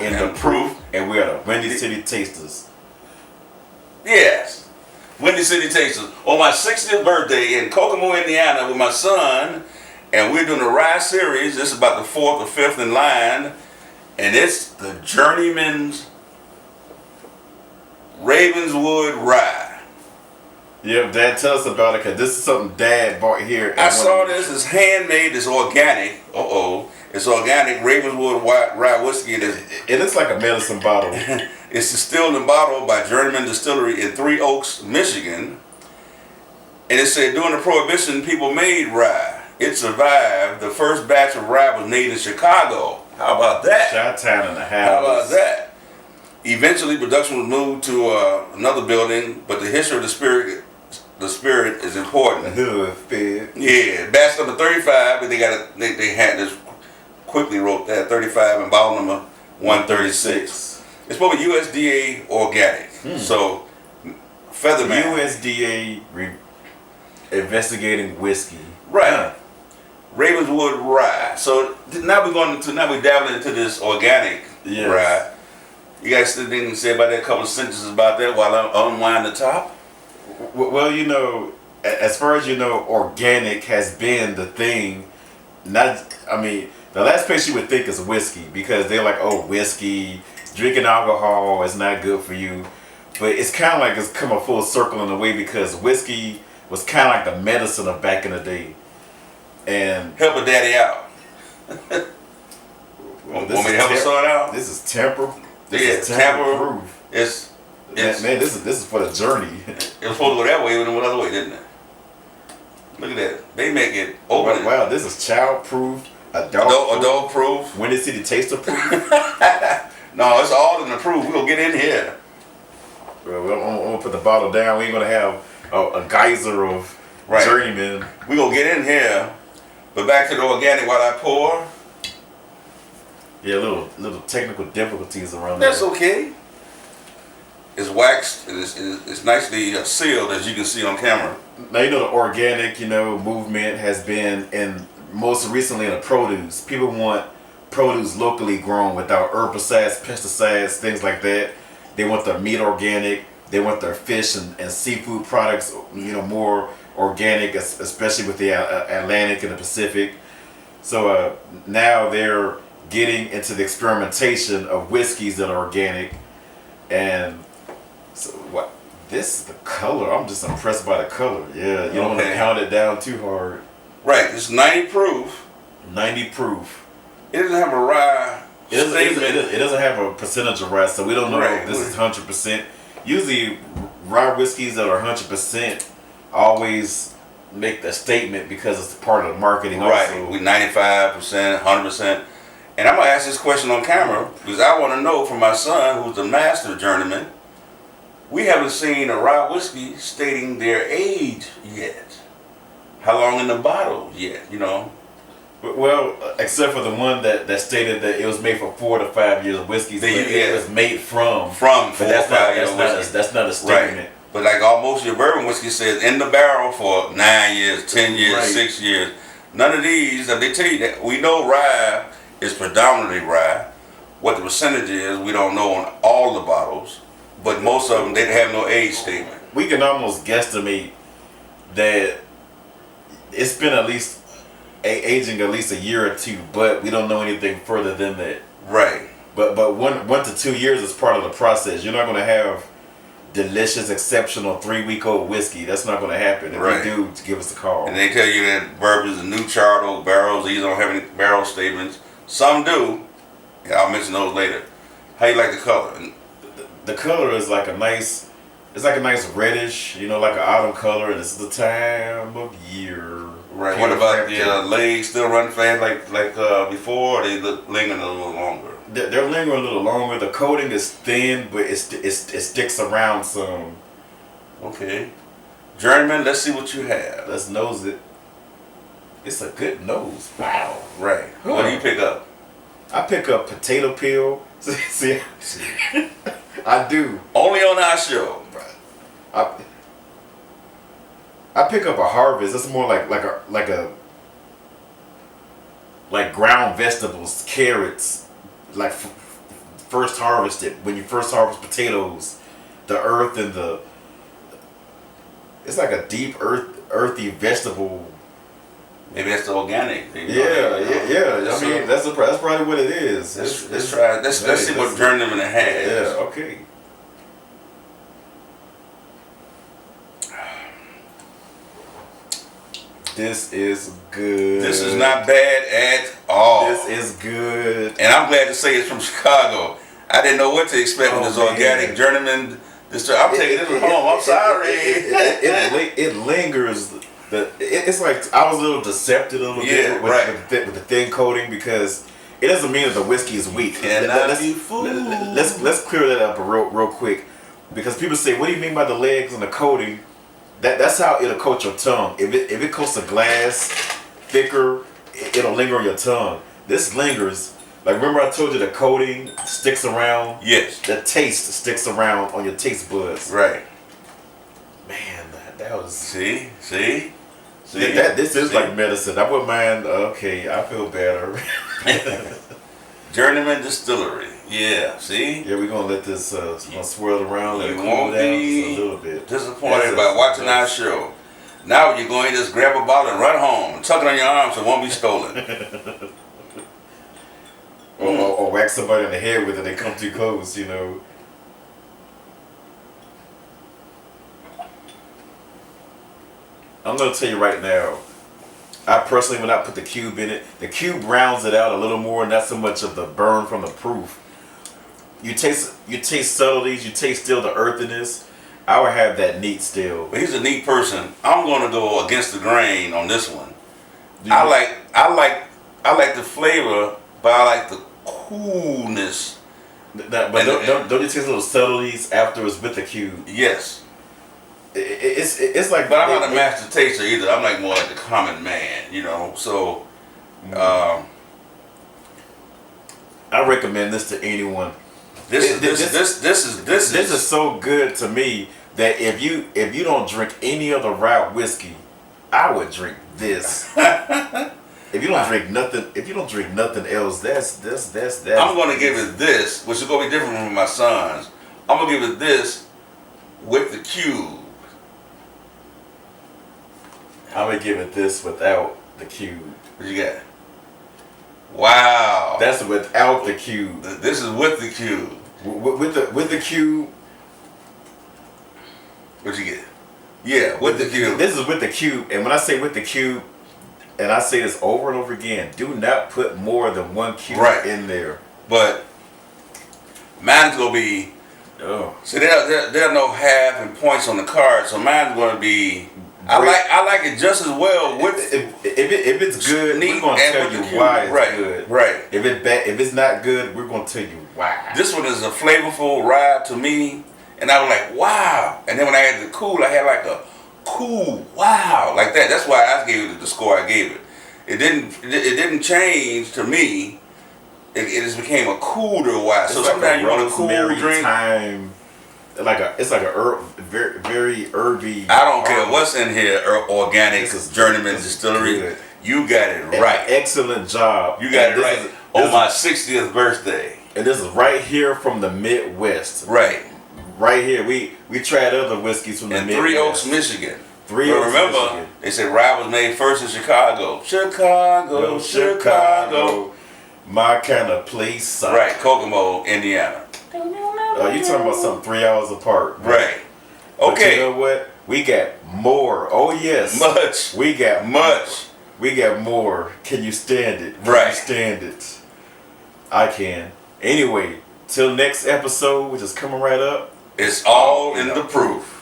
in the proof, and we are the Windy City Tasters. Yes, Windy City Tasters. On my 60th birthday in Kokomo, Indiana, with my son, and we're doing the rye series. This is about the 4th or 5th in line, and it's the Journeyman's Ravenswood rye. Yeah, Dad, tell us about it, because this is something Dad bought here. I saw this. It's handmade. It's organic. It's organic Ravenswood rye whiskey. It looks like a medicine bottle. It's distilled and bottled by Journeyman Distillery in Three Oaks, Michigan. And it said during the Prohibition, people made rye. It survived. The first batch of rye was made in Chicago. How about that? Chi-town in the house. How about that? Eventually, production was moved to another building, but the history of the spirit is important. Yeah, batch number 35, but they had this quickly wrote that 35 and bottle number 136. It's probably USDA organic. So Featherman. USDA investigating whiskey. Right. Ravenswood rye. So now we're dabbling into this organic rye. You guys still didn't say about that, a couple of sentences about that while I unwind the top? Well, as far as you know, organic has been the thing. The last place you would think is whiskey, because they're like, oh, whiskey, drinking alcohol is not good for you. But it's kind of like it's come a full circle in a way, because whiskey was kind of like the medicine of back in the day. And help a daddy out. Want me to help a son out? This is temper. This is tamper proof. It's man, this is for the journey. It was supposed to go that way, but it went the other way, didn't it? Look at that. They make it open. Wow, this is child proof, adult proof, Windy City Taster proof. No, it's all in the proof. We're gonna get in here. Well, I'm gonna put the bottle down. We ain't gonna have a geyser of Journeyman. We're gonna get in here. But back to the organic while I pour. Yeah, little technical difficulties around that. That's okay. It's waxed and it's nicely sealed, as you can see on camera. Now, the organic, movement has been most recently in the produce. People want produce locally grown without herbicides, pesticides, things like that. They want their meat organic. They want their fish and seafood products, more organic, especially with the Atlantic and the Pacific. So now they're getting into the experimentation of whiskeys that are organic. And so what? This is the color. I'm just impressed by the color. Yeah, you don't want to pound it down too hard. Right. It's 90 proof. 90 proof. It doesn't have a rye. It doesn't have a percentage of rye, so we don't know if this is 100%. Usually, rye whiskeys that are 100% always make the statement because it's part of the marketing. Right. Also. We 95%, 100%. And I'm gonna ask this question on camera because I want to know from my son, who's the master journeyman. We haven't seen a rye whiskey stating their age yet. How long in the bottle yet? Well, except for the one that stated that it was made for 4 to 5 years of whiskey. It was made from 4 or 5 years. That's not a statement. Right. But like most of your bourbon whiskey says in the barrel for 9 years, 10 years, 6 years. None of these, they tell you that we know rye is predominantly rye. What the percentage is, we don't know on all the bottles. But most of them, they have no age statement. We can almost guesstimate that it's been at least aging at least a year or two, but we don't know anything further than that. Right. But 1 to 2 years is part of the process. You're not going to have delicious, exceptional 3-week-old whiskey. That's not going to happen. If you do, give us a call. And they tell you that bourbons are new charred oak barrels. These don't have any barrel statements. Some do. Yeah, I'll mention those later. How you like the color? The color is like a nice reddish, like an autumn color, and it's the time of year. Right. What about the legs? Still run fast like before, or they linger a little longer? They're lingering a little longer. The coating is thin, but it sticks around some. Okay. Journeyman, let's see what you have. Let's nose it. It's a good nose. Wow. Right. What do you pick up? I pick up potato peel. See, I do. Only on our show. I pick up a harvest. It's more like ground vegetables, carrots, like first harvest it. When you first harvest potatoes, the earth and it's like a deep earthy vegetable. Maybe that's the organic thing. Yeah. I mean, that's probably what it is. Let's try. Let's see what Journeyman has. Yeah. Okay. This is good. This is not bad at all. This is good. And I'm glad to say it's from Chicago. I didn't know what to expect with this organic Journeyman. I'm taking this home. I'm sorry. It lingers. It's like I was a little deceptive a little bit with the thin coating because it doesn't mean that the whiskey is weak. Let's clear that up real quick because people say, what do you mean by the legs and the coating? That's how it'll coat your tongue. If it coats the glass thicker, it'll linger on your tongue. This lingers. Like remember I told you the coating sticks around? Yes. The taste sticks around on your taste buds. Right. Man, that was... See? This is like medicine. I wouldn't mind... Okay, I feel better. Journeyman Distillery. Yeah, see? Yeah, we're going to let this swirl around. You cool won't down be just a little bit. disappointed about watching our show. Now you're going to just grab a bottle and run home and tuck it on your arm so it won't be stolen. Or whack somebody on the head with it. They come too close, you know. I'm going to tell you right now, I personally, when I put the cube in it, the cube rounds it out a little more, not so much of the burn from the proof. You taste subtleties, you taste still the earthiness. I would have that neat still. But he's a neat person. I'm going to go against the grain on this one. I like the flavor, but I like the coolness. But don't you taste little subtleties after it's with the cube? Yes. It's like. But I'm not a master taster either. I'm like more like the common man, you know. So, I recommend this to anyone. This is so good to me that if you don't drink any other rye whiskey, I would drink this. If you don't drink nothing else, that's. I'm gonna give it this, which is gonna be different from my son's. I'm gonna give it this with the cube. I'm gonna give it this without the cube. What you got? Wow. That's without the cube. This is with the cube. With the cube. What you get? Yeah, with the cube. This is with the cube, and when I say with the cube, and I say this over and over again, do not put more than one cube in there. But mine's gonna be. Oh. See, there are no half and points on the card, so mine's gonna be. I like it just as well with if it's good, we're gonna tell you why it's good. Right. If it's not good, we're gonna tell you why. This one is a flavorful rye to me, and I was like, wow. And then when I had the cool, I had like a cool wow like that. That's why I gave it the score I gave it. It didn't change to me. It just became a cooler wow. So sometimes you want a cool drink. Time. It's like a herb, very, very herby. I don't care what's in here. Organic Journeyman Distillery. Good. You got it right. Excellent job. You got it right. On my 60th birthday. And this is right here from the Midwest. Right. Right here. We tried other whiskeys from the Midwest. Three Oaks, Michigan. Remember, Michigan. They said rye was made first in Chicago. Chicago. My kind of place. Right. Kokomo, Indiana. You talking about something 3 hours apart. Right. But okay. You know what? We got more. Oh yes. Much. We got much. We got more. Can you stand it? Right. You stand it? I can. Anyway, till next episode, which is coming right up. It's all in the proof.